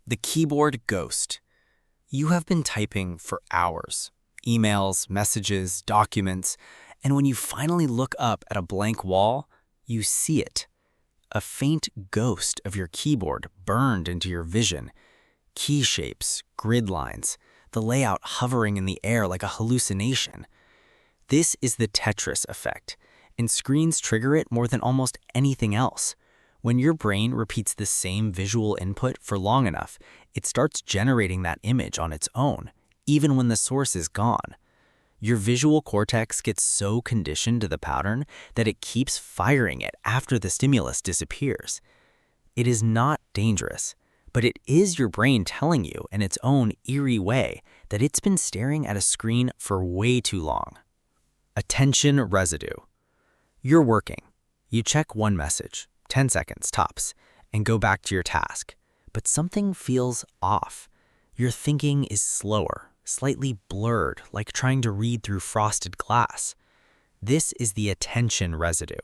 The keyboard ghost. You have been typing for hours. Emails, messages, documents, and when you finally look up at a blank wall, you see it. A faint ghost of your keyboard burned into your vision. Key shapes, grid lines, the layout hovering in the air like a hallucination. This is the Tetris effect, and screens trigger it more than almost anything else. When your brain repeats the same visual input for long enough, it starts generating that image on its own, even when the source is gone. Your visual cortex gets so conditioned to the pattern that it keeps firing it after the stimulus disappears. It is not dangerous, but it is your brain telling you in its own eerie way that it's been staring at a screen for way too long. Attention residue. You're working. You check one message, 10 seconds tops, and go back to your task. But something feels off. Your thinking is slower, slightly blurred, like trying to read through frosted glass. This is the attention residue.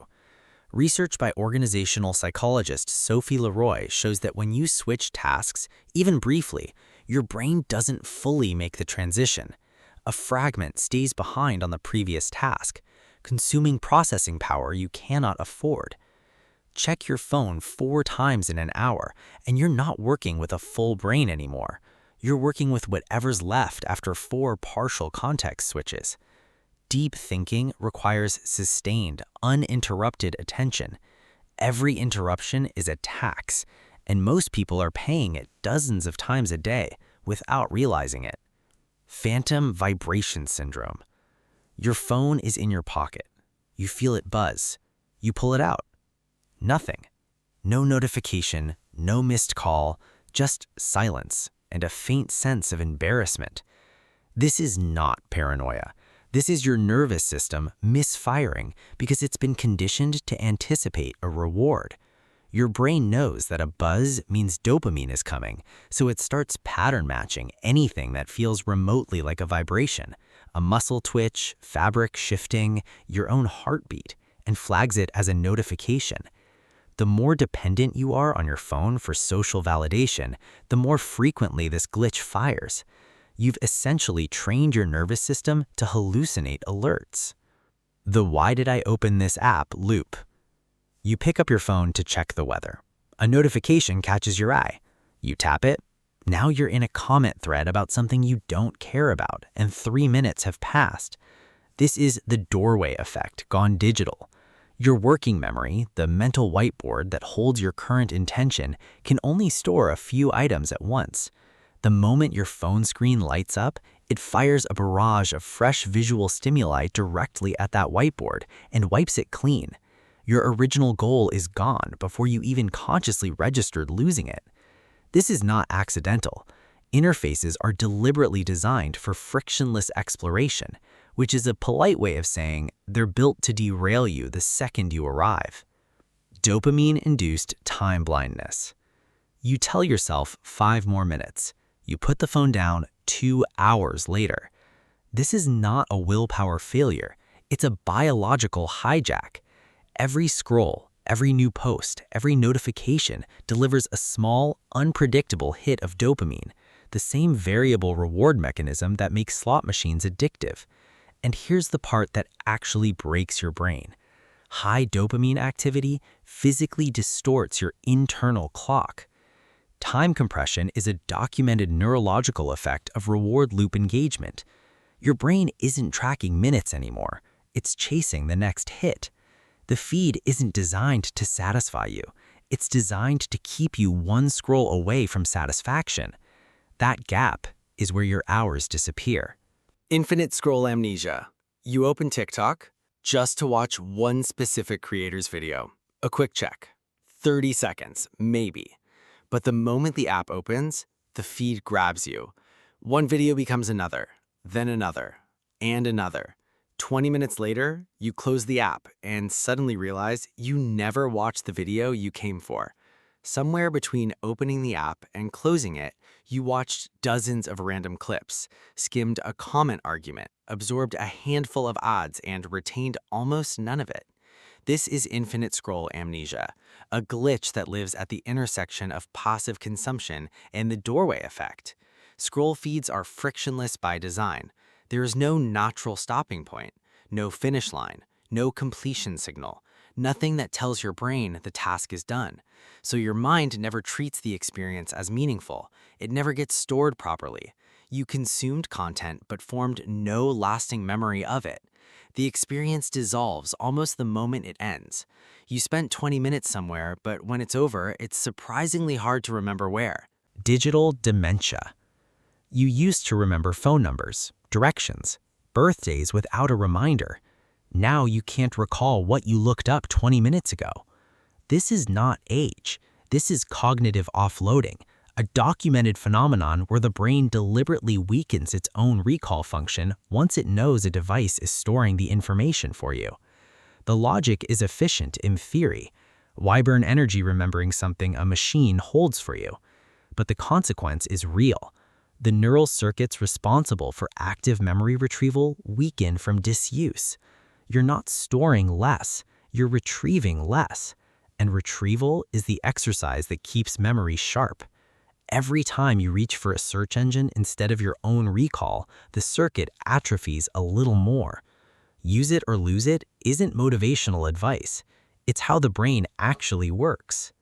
Research by organizational psychologist Sophie Leroy shows that when you switch tasks, even briefly, your brain doesn't fully make the transition. A fragment stays behind on the previous task, consuming processing power you cannot afford. Check your phone 4 times in an hour, and you're not working with a full brain anymore. You're working with whatever's left after 4 partial context switches. Deep thinking requires sustained, uninterrupted attention. Every interruption is a tax, and most people are paying it dozens of times a day without realizing it. Phantom vibration syndrome. Your phone is in your pocket. You feel it buzz. You pull it out. Nothing. No notification, no missed call, just silence and a faint sense of embarrassment. This is not paranoia. This is your nervous system misfiring because it's been conditioned to anticipate a reward. Your brain knows that a buzz means dopamine is coming, so it starts pattern matching anything that feels remotely like a vibration, a muscle twitch, fabric shifting, your own heartbeat, and flags it as a notification. The more dependent you are on your phone for social validation, the more frequently this glitch fires. You've essentially trained your nervous system to hallucinate alerts. The "why did I open this app" loop. You pick up your phone to check the weather. A notification catches your eye. You tap it. Now you're in a comment thread about something you don't care about, and 3 minutes have passed. This is the doorway effect gone digital. Your working memory, the mental whiteboard that holds your current intention, can only store a few items at once. The moment your phone screen lights up, it fires a barrage of fresh visual stimuli directly at that whiteboard and wipes it clean. Your original goal is gone before you even consciously registered losing it. This is not accidental. Interfaces are deliberately designed for frictionless exploration, which is a polite way of saying they're built to derail you the second you arrive. Dopamine-induced time blindness. You tell yourself 5 more minutes. You put the phone down 2 hours later. This is not a willpower failure. It's a biological hijack. Every scroll, every new post, every notification delivers a small, unpredictable hit of dopamine, the same variable reward mechanism that makes slot machines addictive. And here's the part that actually breaks your brain. High dopamine activity physically distorts your internal clock. Time compression is a documented neurological effect of reward loop engagement. Your brain isn't tracking minutes anymore. It's chasing the next hit. The feed isn't designed to satisfy you. It's designed to keep you one scroll away from satisfaction. That gap is where your hours disappear. Infinite scroll amnesia. You open TikTok just to watch one specific creator's video. A quick check. 30 seconds, maybe. But the moment the app opens, the feed grabs you. One video becomes another, then another, and another. 20 minutes later, you close the app and suddenly realize you never watched the video you came for. Somewhere between opening the app and closing it, you watched dozens of random clips, skimmed a comment argument, absorbed a handful of ads, and retained almost none of it. This is infinite scroll amnesia, a glitch that lives at the intersection of passive consumption and the doorway effect. Scroll feeds are frictionless by design. There is no natural stopping point, no finish line, no completion signal, nothing that tells your brain the task is done. So your mind never treats the experience as meaningful. It never gets stored properly. You consumed content but formed no lasting memory of it. The experience dissolves almost the moment it ends. You spent 20 minutes somewhere, but when it's over, it's surprisingly hard to remember where. Digital dementia. You used to remember phone numbers, directions, birthdays without a reminder. Now you can't recall what you looked up 20 minutes ago. This is not age. This is cognitive offloading, a documented phenomenon where the brain deliberately weakens its own recall function once it knows a device is storing the information for you. The logic is efficient in theory. Why burn energy remembering something a machine holds for you? But the consequence is real. The neural circuits responsible for active memory retrieval weaken from disuse. You're not storing less, you're retrieving less. And retrieval is the exercise that keeps memory sharp. Every time you reach for a search engine instead of your own recall, the circuit atrophies a little more. Use it or lose it isn't motivational advice. It's how the brain actually works.